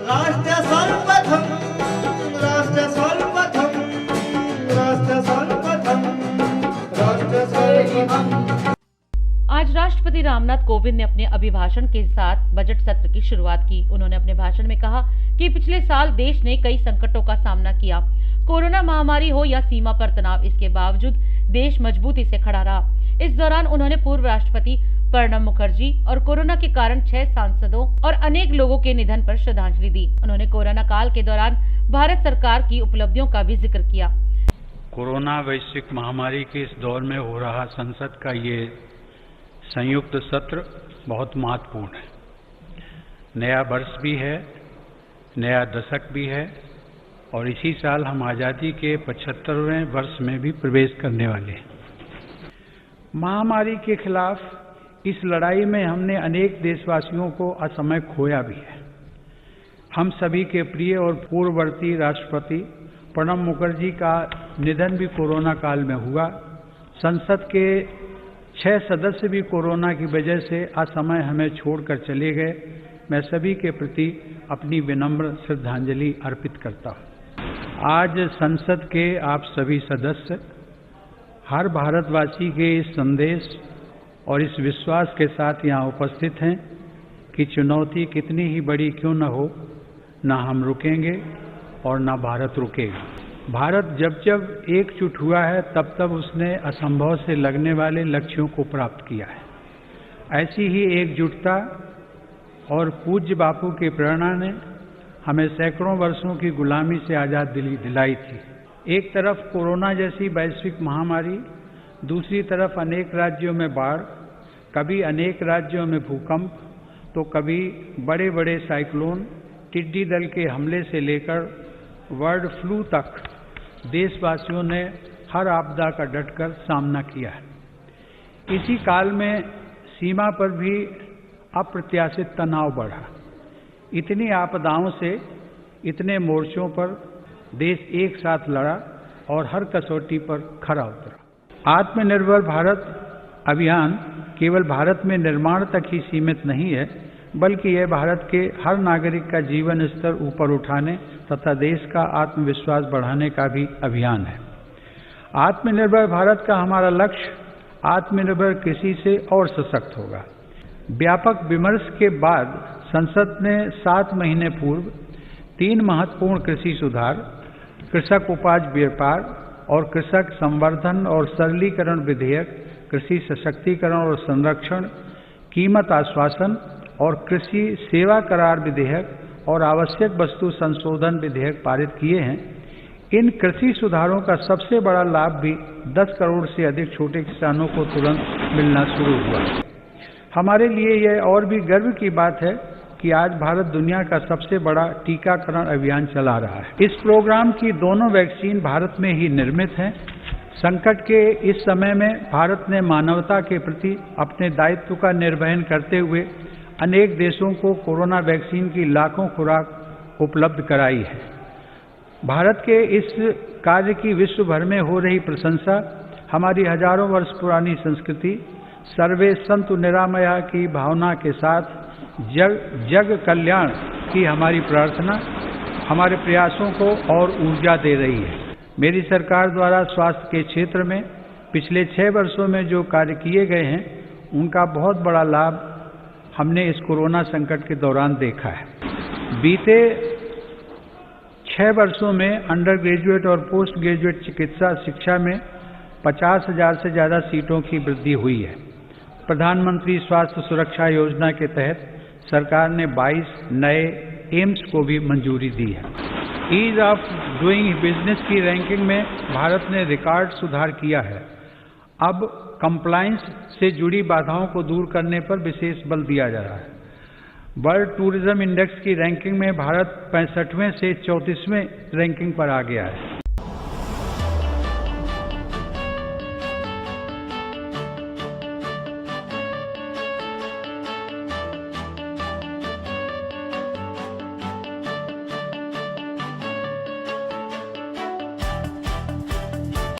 राष्ट्र सर्वप्रथम, राष्ट्र सर्वप्रथम, राष्ट्र सर्वप्रथम, राष्ट्र सर्वप्रथम। आज राष्ट्रपति रामनाथ कोविंद ने अपने अभिभाषण के साथ बजट सत्र की शुरुआत की। उन्होंने अपने भाषण में कहा कि पिछले साल देश ने कई संकटों का सामना किया। कोरोना महामारी हो या सीमा पर तनाव, इसके बावजूद देश मजबूती से खड़ा रहा। इस दौरान उन्होंने पूर्व राष्ट्रपति प्रणब मुखर्जी और कोरोना के कारण 6 सांसदों और अनेक लोगों के निधन पर श्रद्धांजलि दी। उन्होंने कोरोना काल के दौरान भारत सरकार की उपलब्धियों का भी जिक्र किया। कोरोना वैश्विक महामारी के इस दौर में हो रहा संसद का ये संयुक्त सत्र बहुत महत्वपूर्ण है। नया वर्ष भी है, नया दशक भी है और इसी साल हम आज़ादी के 75वें वर्ष में भी प्रवेश करने वाले हैं। महामारी के खिलाफ इस लड़ाई में हमने अनेक देशवासियों को असमय खोया भी है। हम सभी के प्रिय और पूर्ववर्ती राष्ट्रपति प्रणब मुखर्जी का निधन भी कोरोना काल में हुआ। संसद के 6 सदस्य भी कोरोना की वजह से असमय हमें छोड़कर चले गए। मैं सभी के प्रति अपनी विनम्र श्रद्धांजलि अर्पित करता हूँ। आज संसद के आप सभी सदस्य हर भारतवासी के इस संदेश और इस विश्वास के साथ यहाँ उपस्थित हैं कि चुनौती कितनी ही बड़ी क्यों न हो, ना हम रुकेंगे और ना भारत रुकेगा। भारत जब जब एकजुट हुआ है तब तब उसने असंभव से लगने वाले लक्ष्यों को प्राप्त किया है। ऐसी ही एकजुटता और पूज्य बापू की प्रेरणा ने हमें सैकड़ों वर्षों की गुलामी से आज़ाद दिलाई थी। एक तरफ कोरोना जैसी वैश्विक महामारी, दूसरी तरफ अनेक राज्यों में बाढ़, कभी अनेक राज्यों में भूकंप, तो कभी बड़े बड़े साइक्लोन, टिड्डी दल के हमले से लेकर बर्ड फ्लू तक देशवासियों ने हर आपदा का डटकर सामना किया है। इसी काल में सीमा पर भी अप्रत्याशित तनाव बढ़ा। इतनी आपदाओं से इतने मोर्चों पर देश एक साथ लड़ा और हर कसौटी पर खरा उतरा। आत्मनिर्भर भारत अभियान केवल भारत में निर्माण तक ही सीमित नहीं है, बल्कि यह भारत के हर नागरिक का जीवन स्तर ऊपर उठाने तथा देश का आत्मविश्वास बढ़ाने का भी अभियान है। आत्मनिर्भर भारत का हमारा लक्ष्य आत्मनिर्भर कृषि से और सशक्त होगा। व्यापक विमर्श के बाद संसद ने 7 महीने पूर्व 3 महत्वपूर्ण कृषि सुधार, कृषक उपज व्यापार और कृषक संवर्धन और सरलीकरण विधेयक, कृषि सशक्तिकरण और संरक्षण, कीमत आश्वासन और कृषि सेवा करार विधेयक और आवश्यक वस्तु संशोधन विधेयक पारित किए हैं। इन कृषि सुधारों का सबसे बड़ा लाभ भी 10 करोड़ से अधिक छोटे किसानों को तुरंत मिलना शुरू हुआ। हमारे लिए यह और भी गर्व की बात है कि आज भारत दुनिया का सबसे बड़ा टीकाकरण अभियान चला रहा है। इस प्रोग्राम की दोनों वैक्सीन भारत में ही निर्मित हैं। संकट के इस समय में भारत ने मानवता के प्रति अपने दायित्व का निर्वहन करते हुए अनेक देशों को कोरोना वैक्सीन की लाखों खुराक उपलब्ध कराई है। भारत के इस कार्य की विश्व भर में हो रही प्रशंसा हमारी हजारों वर्ष पुरानी संस्कृति, सर्वे संतु निरामया की भावना के साथ जग कल्याण की हमारी प्रार्थना हमारे प्रयासों को और ऊर्जा दे रही है। मेरी सरकार द्वारा स्वास्थ्य के क्षेत्र में पिछले 6 वर्षों में जो कार्य किए गए हैं, उनका बहुत बड़ा लाभ हमने इस कोरोना संकट के दौरान देखा है। बीते 6 वर्षों में अंडर ग्रेजुएट और पोस्ट ग्रेजुएट चिकित्सा शिक्षा में 50,000 से ज़्यादा सीटों की वृद्धि हुई है। प्रधानमंत्री स्वास्थ्य सुरक्षा योजना के तहत सरकार ने 22 नए एम्स को भी मंजूरी दी है। ईज ऑफ डूइंग बिजनेस की रैंकिंग में भारत ने रिकॉर्ड सुधार किया है। अब कंप्लायंस से जुड़ी बाधाओं को दूर करने पर विशेष बल दिया जा रहा है। वर्ल्ड टूरिज्म इंडेक्स की रैंकिंग में भारत 65वें से 34वें रैंकिंग पर आ गया है।